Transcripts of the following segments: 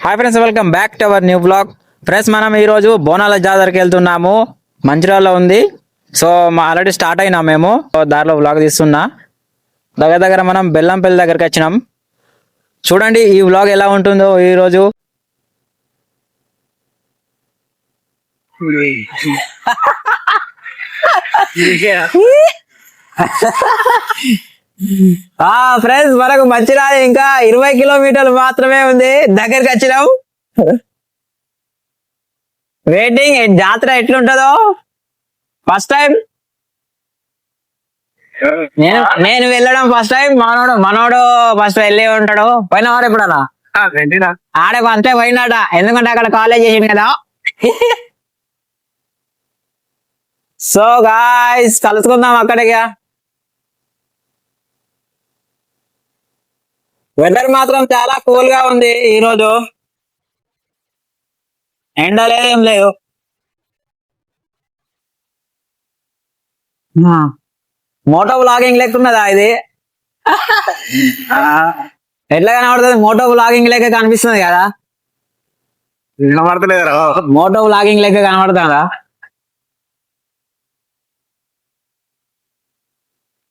Hi friends, welcome back to our new blog. Friends, మనం ఈరోజు బోనాల జాతరకి వెళ్తున్నాము. మంచిర్యాలలో ఉంది. సో ఆల్రెడీ స్టార్ట్ అయినాం మేము. దారిలో బ్లాగ్ తీస్తున్నా. దగ్గర మనం బెల్లంపల్లి దగ్గరికి వచ్చినాం. చూడండి ఈ బ్లాగ్ ఎలా ఉంటుందో ఈరోజు. ఫ్రెండ్స్, మనకు మంచిర్యాల ఇంకా 20 కిలోమీటర్లు మాత్రమే ఉంది. దగ్గరికి వచ్చినాం. వెయిటింగ్ జాతర ఎట్లుంటదో. ఫస్ట్ టైం నేను వెళ్ళడం ఫస్ట్ టైం. మనోడు ఫస్ట్ వెళ్ళి ఉంటాడు. పోయిన వాడు ఎప్పుడన్నా ఆడే ఫస్ట్ టైం పోయినాట. ఎందుకంటే అక్కడ కాలేజ్ చేసింది కదా. సో గాయ్స్, కలుసుకుందాం అక్కడికి. వెదర్ మాత్రం చాలా కూల్ గా ఉంది ఈ రోజు. ఎండలేదు, ఏం లేదు. మోటో బ్లాగింగ్ లెక్కున్నదా ఇది? ఎట్లా కనబడుతుంది? మోటో బ్లాగింగ్ లెక్క కనిపిస్తుంది కదా. కనబడతలేదురా? మోటో బ్లాగింగ్ లెక్క కనబడుతుందా?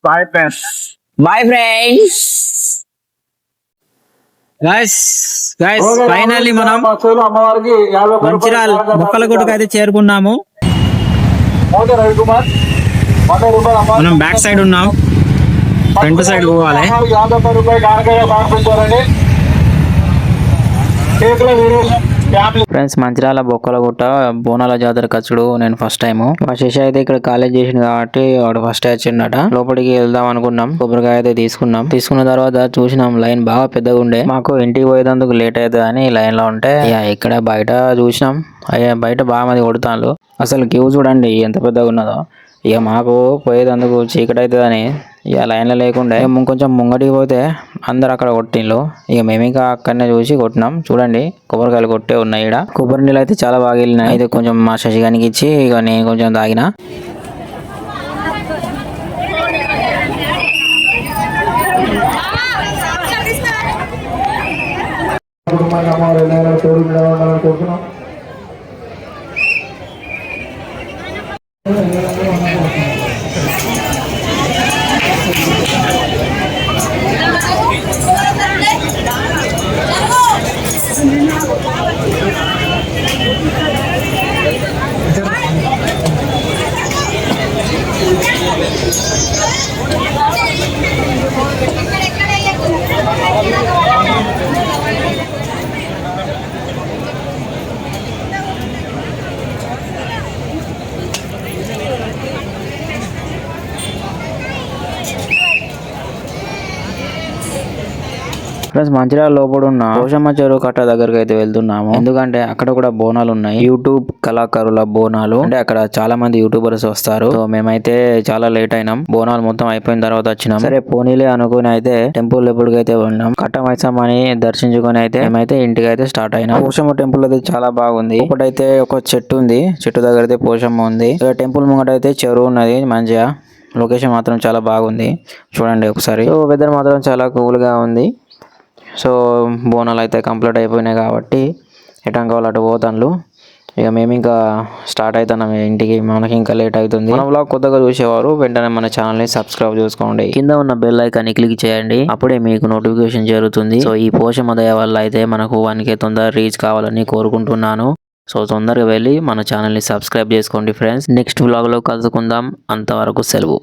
Bye friends. Bye friends. Finally మనం మంచిర్యాల ముక్కలగుట్టకు అయితే చేరుకున్నాము. మనం బ్యాక్ సైడ్ ఉన్నాం. ఫ్రంట్ సైడ్ పోవాలి. ఫ్రెండ్స్, మంచిర్యాల బొక్కలగుట్ట బోనాల జాతర కచ్చుడు నేను ఫస్ట్ టైం. మా శశి అయితే ఇక్కడ కాలేజ్ చేసింది కాబట్టి వాడు ఫస్ట్ వచ్చిండట. లోపలికి వెళ్దాం అనుకున్నాం. కొబ్బరికాయ అయితే తీసుకున్న తర్వాత చూసినాం లైన్ బాగా పెద్దగా ఉండే. మాకు ఇంటికి పోయేందుకు లేట్ అవుతుంది అని లైన్ లో ఉంటే ఇక్కడ బయట చూసినాం. బయట బాగా మంది కొడుతాను. అసలు క్యూ చూడండి ఎంత పెద్దగా ఉన్నదో. ఇక మాకు పోయేందుకు చీకటి అవుతుందని ఇక లైన్లో లేకుండా కొంచెం ముంగటికి పోతే అందరు అక్కడ కొట్టిండ్రు. ఇక మేము ఇంకా అక్కడనే చూసి కొట్టినాం. చూడండి కొబ్బరికాయలు కొట్టే ఉన్నాయి. ఇక్కడ కొబ్బరి నీళ్ళు అయితే చాలా బాగా వెళ్ళినాయి. అయితే కొంచెం మా శశిగానికి ఇచ్చి ఇక నేను కొంచెం తాగిన. ఫ్రెండ్స్, మంచిర్యాల లోపల ఉన్న పోషమ్మ చెరువు కట్ట దగ్గరకు అయితే వెళ్తున్నాము. ఎందుకంటే అక్కడ కూడా బోనాలు ఉన్నాయి. యూట్యూబ్ కళాకారుల బోనాలు. అంటే అక్కడ చాలా మంది యూట్యూబర్స్ వస్తారు. సో మేమైతే చాలా లేట్ అయినాం. బోనాలు మొత్తం అయిపోయిన తర్వాత వచ్చినాం. సరే పోనీలే అనుకుని అయితే టెంపుల్ లోపలికి అయితే వెళ్ళినాం. కట్ట మైసమ్మని దర్శించుకొని అయితే మేమైతే ఇంటికి అయితే స్టార్ట్ అయినాం. పోషమ్మ టెంపుల్ అయితే చాలా బాగుంది. ఒకటైతే ఒక చెట్టు ఉంది. చెట్టు దగ్గర అయితే పోషమ్మ ఉంది. టెంపుల్ ముంగట అయితే చెరువు ఉన్నది. మంచిగా లొకేషన్ మాత్రం చాలా బాగుంది. చూడండి ఒకసారి. వెదర్ మాత్రం చాలా కూల్ గా ఉంది. సో బోనాలు అయితే కంప్లీట్ అయిపోయినాయి కాబట్టి ఎటం కావాలి అటు పోతాను. ఇక మేము ఇంకా స్టార్ట్ అవుతున్నాం ఇంటికి. మనకి ఇంకా లేట్ అవుతుంది. మన బ్లాగ్ కొత్తగా చూసేవారు వెంటనే మన ఛానల్ని సబ్స్క్రైబ్ చేసుకోండి. కింద ఉన్న బెల్ ఐకాన్ని క్లిక్ చేయండి. అప్పుడే మీకు నోటిఫికేషన్ చేరుతుంది. సో ఈ పోషమ్మ దయ వల్ల అయితే మనకు 1K తొందరగా రీచ్ కావాలని కోరుకుంటున్నాను. సో తొందరగా వెళ్ళి మన ఛానల్ని సబ్స్క్రైబ్ చేసుకోండి ఫ్రెండ్స్. నెక్స్ట్ బ్లాగ్లో కలుసుకుందాం. అంతవరకు సెలవు.